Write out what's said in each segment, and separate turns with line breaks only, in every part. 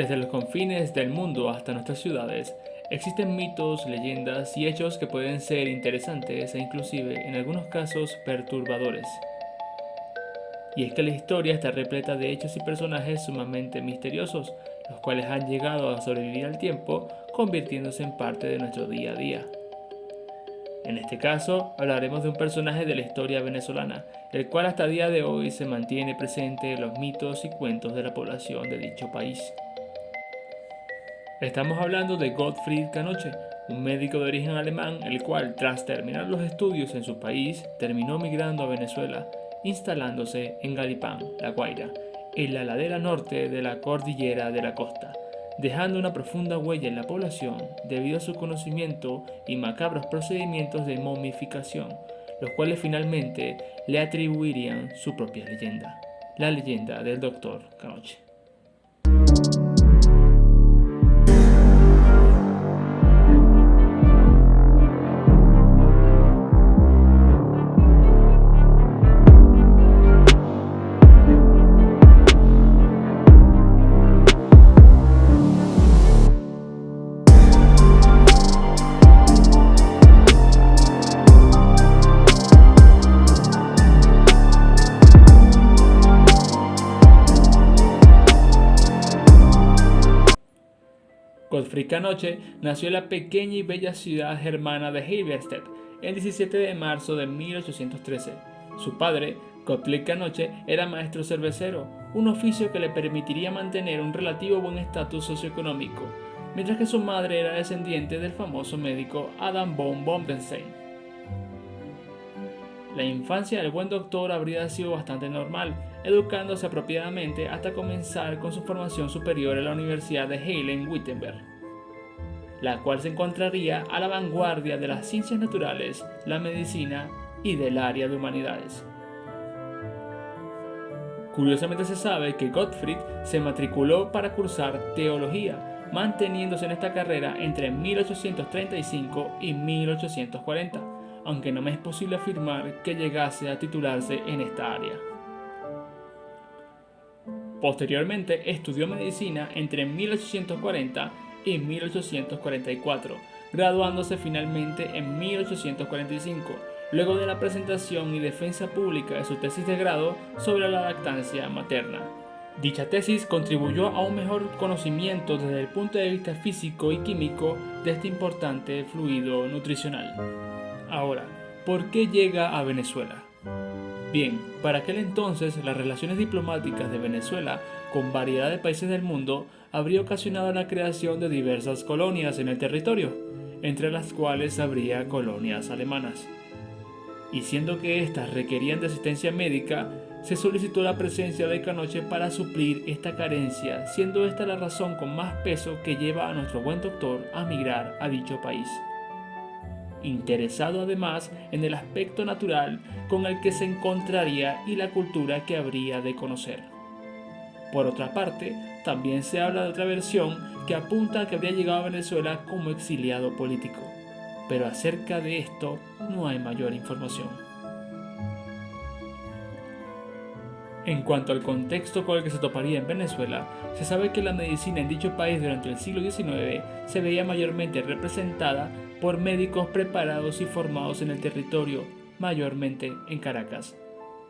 Desde los confines del mundo hasta nuestras ciudades, existen mitos, leyendas y hechos que pueden ser interesantes e inclusive, en algunos casos, perturbadores. Y es que la historia está repleta de hechos y personajes sumamente misteriosos, los cuales han llegado a sobrevivir al tiempo, convirtiéndose en parte de nuestro día a día. En este caso, hablaremos de un personaje de la historia venezolana, el cual hasta el día de hoy se mantiene presente en los mitos y cuentos de la población de dicho país. Estamos hablando de Gottfried Canoche, un médico de origen alemán, el cual, tras terminar los estudios en su país, terminó migrando a Venezuela, instalándose en Galipán, La Guaira, en la ladera norte de la cordillera de la costa, dejando una profunda huella en la población debido a su conocimiento y macabros procedimientos de momificación, los cuales finalmente le atribuirían su propia leyenda, la leyenda del Dr. Canoche. Gottfried Canoche nació en la pequeña y bella ciudad germana de Halberstadt el 17 de marzo de 1813. Su padre, Gottlieb Canoche, era maestro cervecero, un oficio que le permitiría mantener un relativo buen estatus socioeconómico, mientras que su madre era descendiente del famoso médico Adam von Bombenstein. La infancia del buen doctor habría sido bastante normal, educándose apropiadamente hasta comenzar con su formación superior en la Universidad de Halle-Wittenberg, la cual se encontraría a la vanguardia de las ciencias naturales, la medicina y del área de humanidades. Curiosamente se sabe que Gottfried se matriculó para cursar teología, manteniéndose en esta carrera entre 1835 y 1840, aunque no me es posible afirmar que llegase a titularse en esta área. Posteriormente estudió medicina entre 1840 y 1844, graduándose finalmente en 1845, luego de la presentación y defensa pública de su tesis de grado sobre la lactancia materna. Dicha tesis contribuyó a un mejor conocimiento desde el punto de vista físico y químico de este importante fluido nutricional. Ahora, ¿por qué llega a Venezuela? Bien, para aquel entonces las relaciones diplomáticas de Venezuela con variedad de países del mundo habría ocasionado la creación de diversas colonias en el territorio, entre las cuales habría colonias alemanas. Y siendo que éstas requerían de asistencia médica, se solicitó la presencia de Canoche para suplir esta carencia, siendo esta la razón con más peso que lleva a nuestro buen doctor a migrar a dicho país. Interesado además en el aspecto natural con el que se encontraría y la cultura que habría de conocer. Por otra parte, también se habla de otra versión que apunta a que habría llegado a Venezuela como exiliado político, pero acerca de esto no hay mayor información. En cuanto al contexto con el que se toparía en Venezuela, se sabe que la medicina en dicho país durante el siglo XIX se veía mayormente representada por médicos preparados y formados en el territorio, mayormente en Caracas,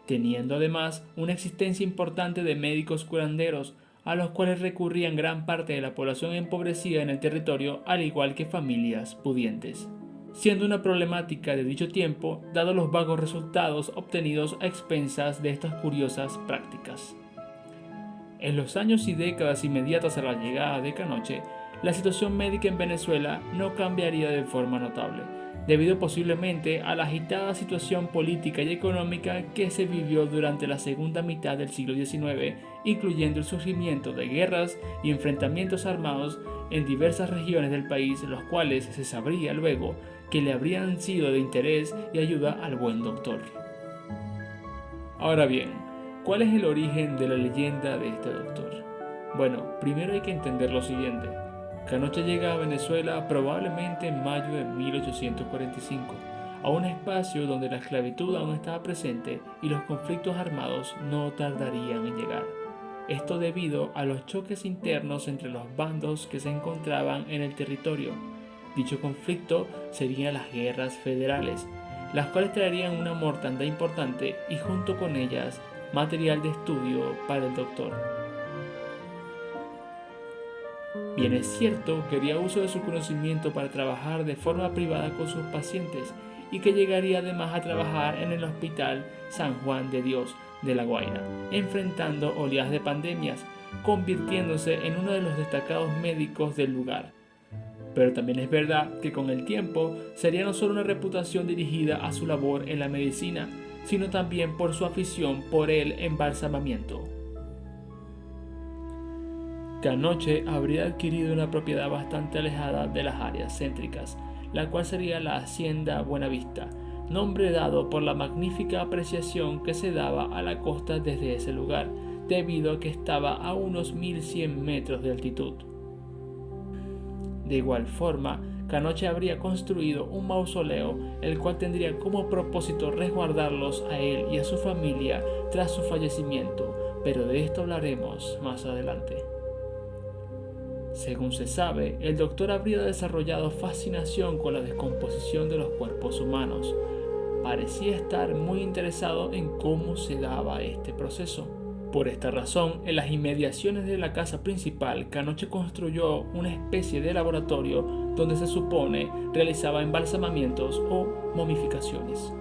teniendo además una existencia importante de médicos curanderos, a los cuales recurrían gran parte de la población empobrecida en el territorio, al igual que familias pudientes, siendo una problemática de dicho tiempo, dado los vagos resultados obtenidos a expensas de estas curiosas prácticas. En los años y décadas inmediatas a la llegada de Canoche, la situación médica en Venezuela no cambiaría de forma notable, debido posiblemente a la agitada situación política y económica que se vivió durante la segunda mitad del siglo XIX, incluyendo el surgimiento de guerras y enfrentamientos armados en diversas regiones del país, los cuales se sabría luego que le habrían sido de interés y ayuda al buen doctor. Ahora bien, ¿cuál es el origen de la leyenda de este doctor? Bueno, primero hay que entender lo siguiente. Canoche llega a Venezuela probablemente en mayo de 1845, a un espacio donde la esclavitud aún estaba presente y los conflictos armados no tardarían en llegar. esto debido a los choques internos entre los bandos que se encontraban en el territorio. Dicho conflicto serían las guerras federales, las cuales traerían una mortandad importante y junto con ellas material de estudio para el doctor. Bien es cierto que haría uso de su conocimiento para trabajar de forma privada con sus pacientes y que llegaría además a trabajar en el Hospital San Juan de Dios de La Guaira, enfrentando oleadas de pandemias, convirtiéndose en uno de los destacados médicos del lugar. Pero también es verdad que con el tiempo sería no solo una reputación dirigida a su labor en la medicina, sino también por su afición por el embalsamamiento. Canoche habría adquirido una propiedad bastante alejada de las áreas céntricas, la cual sería la Hacienda Buenavista, nombre dado por la magnífica apreciación que se daba a la costa desde ese lugar, debido a que estaba a unos 1100 metros de altitud. De igual forma, Canoche habría construido un mausoleo, el cual tendría como propósito resguardarlos a él y a su familia tras su fallecimiento, pero de esto hablaremos más adelante. Según se sabe, el doctor habría desarrollado fascinación con la descomposición de los cuerpos humanos. Parecía estar muy interesado en cómo se daba este proceso. Por esta razón, en las inmediaciones de la casa principal, Canoche construyó una especie de laboratorio donde se supone realizaba embalsamamientos o momificaciones.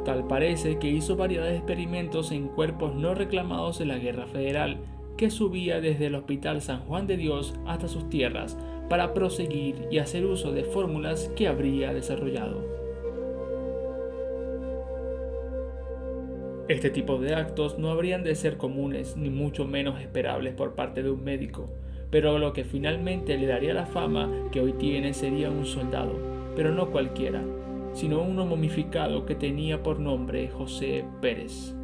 Tal parece que hizo variedad de experimentos en cuerpos no reclamados de la Guerra Federal, que subía desde el Hospital San Juan de Dios hasta sus tierras para proseguir y hacer uso de fórmulas que habría desarrollado. Este tipo de actos no habrían de ser comunes ni mucho menos esperables por parte de un médico, pero lo que finalmente le daría la fama que hoy tiene sería un soldado, pero no cualquiera, sino uno momificado que tenía por nombre José Pérez.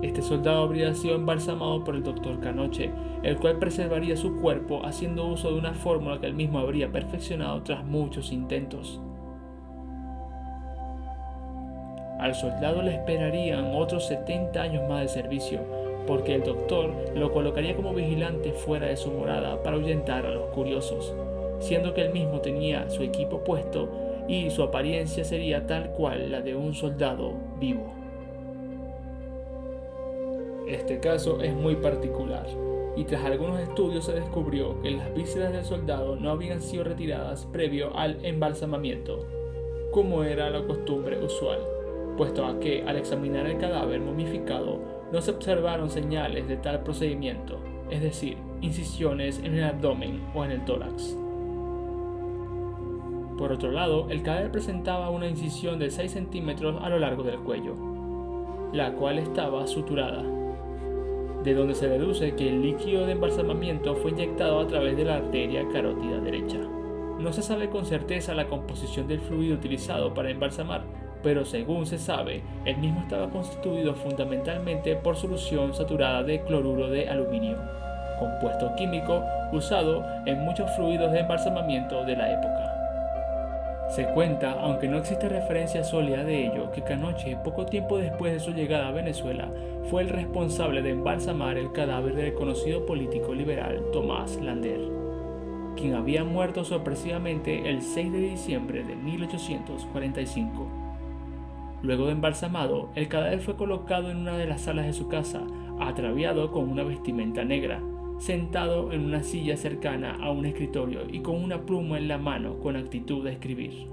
Este soldado habría sido embalsamado por el doctor Canoche, el cual preservaría su cuerpo haciendo uso de una fórmula que él mismo habría perfeccionado tras muchos intentos. Al soldado le esperarían otros 70 años más de servicio, porque el doctor lo colocaría como vigilante fuera de su morada para ahuyentar a los curiosos, siendo que él mismo tenía su equipo puesto y su apariencia sería tal cual la de un soldado vivo. Este caso es muy particular, y tras algunos estudios se descubrió que las vísceras del soldado no habían sido retiradas previo al embalsamamiento, como era la costumbre usual, puesto a que al examinar el cadáver momificado no se observaron señales de tal procedimiento, es decir, incisiones en el abdomen o en el tórax. Por otro lado, el cadáver presentaba una incisión de 6 centímetros a lo largo del cuello, la cual estaba suturada, de donde se deduce que el líquido de embalsamamiento fue inyectado a través de la arteria carótida derecha. No se sabe con certeza la composición del fluido utilizado para embalsamar, pero según se sabe, el mismo estaba constituido fundamentalmente por solución saturada de cloruro de aluminio, compuesto químico usado en muchos fluidos de embalsamamiento de la época. Se cuenta, aunque no existe referencia sólida de ello, que Canoche, poco tiempo después de su llegada a Venezuela, fue el responsable de embalsamar el cadáver del conocido político liberal Tomás Lander, quien había muerto sorpresivamente el 6 de diciembre de 1845. Luego de embalsamado, el cadáver fue colocado en una de las salas de su casa, ataviado con una vestimenta negra, sentado en una silla cercana a un escritorio y con una pluma en la mano con actitud de escribir.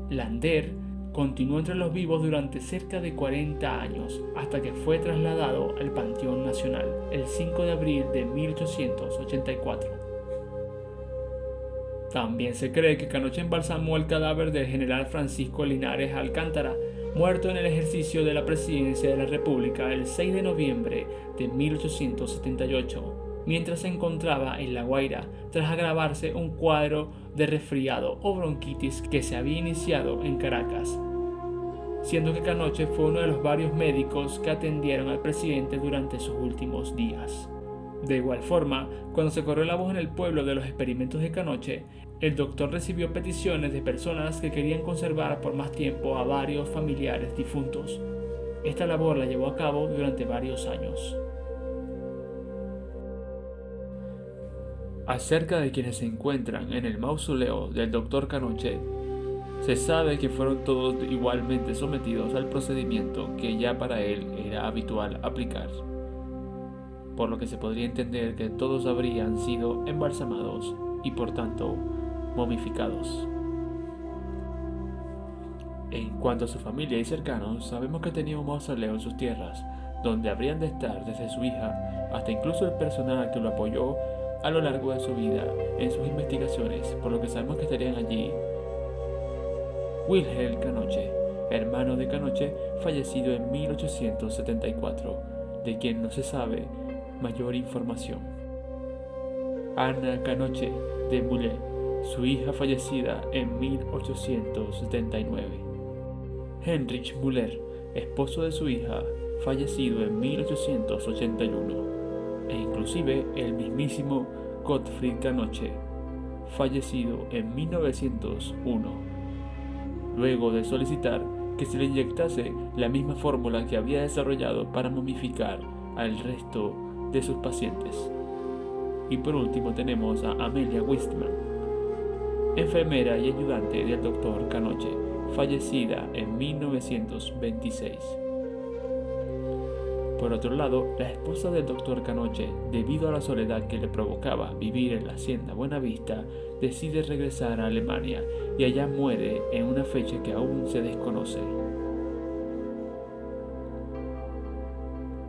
Lander continuó entre los vivos durante cerca de 40 años, hasta que fue trasladado al Panteón Nacional el 5 de abril de 1884. También se cree que Canoche embalsamó el cadáver del general Francisco Linares Alcántara, muerto en el ejercicio de la presidencia de la República el 6 de noviembre de 1878, mientras se encontraba en La Guaira tras agravarse un cuadro de resfriado o bronquitis que se había iniciado en Caracas, siendo que Canoche fue uno de los varios médicos que atendieron al presidente durante sus últimos días. De igual forma, cuando se corrió la voz en el pueblo de los experimentos de Canoche, el doctor recibió peticiones de personas que querían conservar por más tiempo a varios familiares difuntos. Esta labor la llevó a cabo durante varios años. Acerca de quienes se encuentran en el mausoleo del Dr. Canoche, se sabe que fueron todos igualmente sometidos al procedimiento que ya para él era habitual aplicar, por lo que se podría entender que todos habrían sido embalsamados y por tanto momificados. En cuanto a su familia y cercanos, sabemos que tenía un mausoleo en sus tierras, donde habrían de estar desde su hija hasta incluso el personal que lo apoyó a lo largo de su vida en sus investigaciones, por lo que sabemos que estarían allí Wilhelm Canoche, hermano de Canoche, fallecido en 1874, de quien no se sabe mayor información. Anna Canoche de Boulay, su hija, fallecida en 1879. Heinrich Müller, esposo de su hija, fallecido en 1881. E inclusive el mismísimo Gottfried Canoche, fallecido en 1901. Luego de solicitar que se le inyectase la misma fórmula que había desarrollado para momificar al resto de sus pacientes. Y por último tenemos a Amelia Wistman, enfermera y ayudante del Dr. Canoche, fallecida en 1926. Por otro lado, la esposa del Dr. Canoche, debido a la soledad que le provocaba vivir en la hacienda Buenavista, decide regresar a Alemania y allá muere en una fecha que aún se desconoce.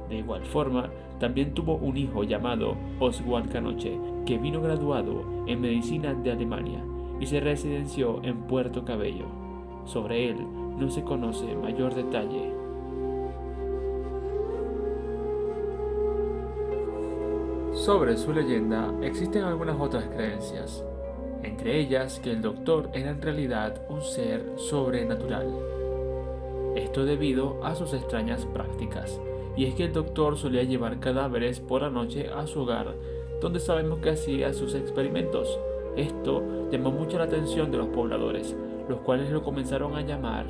De igual forma, también tuvo un hijo llamado Oswald Canoche, que vino graduado en medicina de Alemania y se residenció en Puerto Cabello. Sobre él no se conoce mayor detalle. Sobre su leyenda existen algunas otras creencias, entre ellas que el doctor era en realidad un ser sobrenatural. Esto debido a sus extrañas prácticas, y es que el doctor solía llevar cadáveres por la noche a su hogar, donde sabemos que hacía sus experimentos. Esto llamó mucho la atención de los pobladores, los cuales lo comenzaron a llamar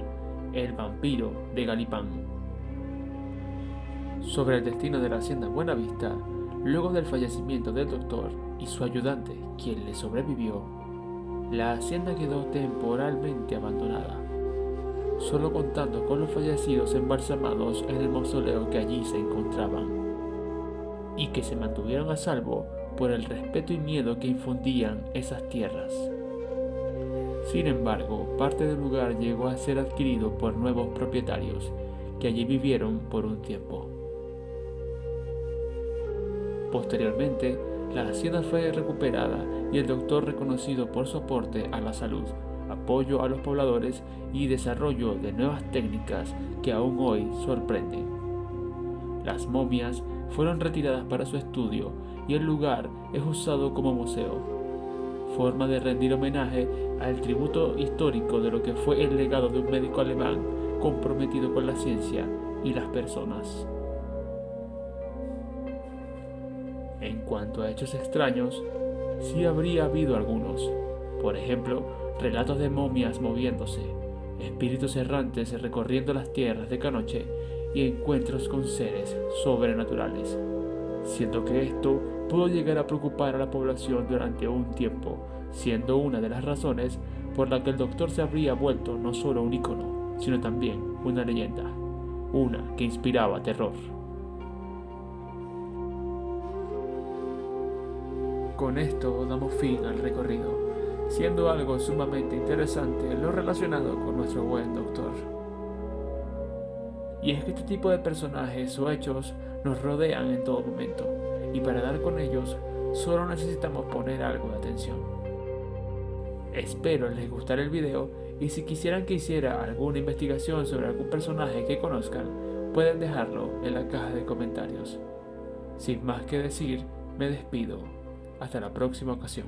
el vampiro de Galipán. Sobre el destino de la hacienda Buenavista, luego del fallecimiento del doctor y su ayudante, quien le sobrevivió, la hacienda quedó temporalmente abandonada, solo contando con los fallecidos embalsamados en el mausoleo que allí se encontraban, y que se mantuvieron a salvo por el respeto y miedo que infundían esas tierras. Sin embargo, parte del lugar llegó a ser adquirido por nuevos propietarios, que allí vivieron por un tiempo. Posteriormente, la hacienda fue recuperada y el doctor reconocido por su aporte a la salud, apoyo a los pobladores y desarrollo de nuevas técnicas que aún hoy sorprenden. Las momias fueron retiradas para su estudio y el lugar es usado como museo, forma de rendir homenaje al tributo histórico de lo que fue el legado de un médico alemán comprometido con la ciencia y las personas. En cuanto a hechos extraños, sí habría habido algunos, por ejemplo, relatos de momias moviéndose, espíritus errantes recorriendo las tierras de Canoche y encuentros con seres sobrenaturales, siendo que esto pudo llegar a preocupar a la población durante un tiempo, siendo una de las razones por la que el doctor se habría vuelto no solo un ícono, sino también una leyenda, una que inspiraba terror. Con esto damos fin al recorrido, siendo algo sumamente interesante lo relacionado con nuestro buen doctor. Y es que este tipo de personajes o hechos nos rodean en todo momento, y para dar con ellos solo necesitamos poner algo de atención. Espero les gustara el video y si quisieran que hiciera alguna investigación sobre algún personaje que conozcan, pueden dejarlo en la caja de comentarios. Sin más que decir, me despido. Hasta la próxima ocasión.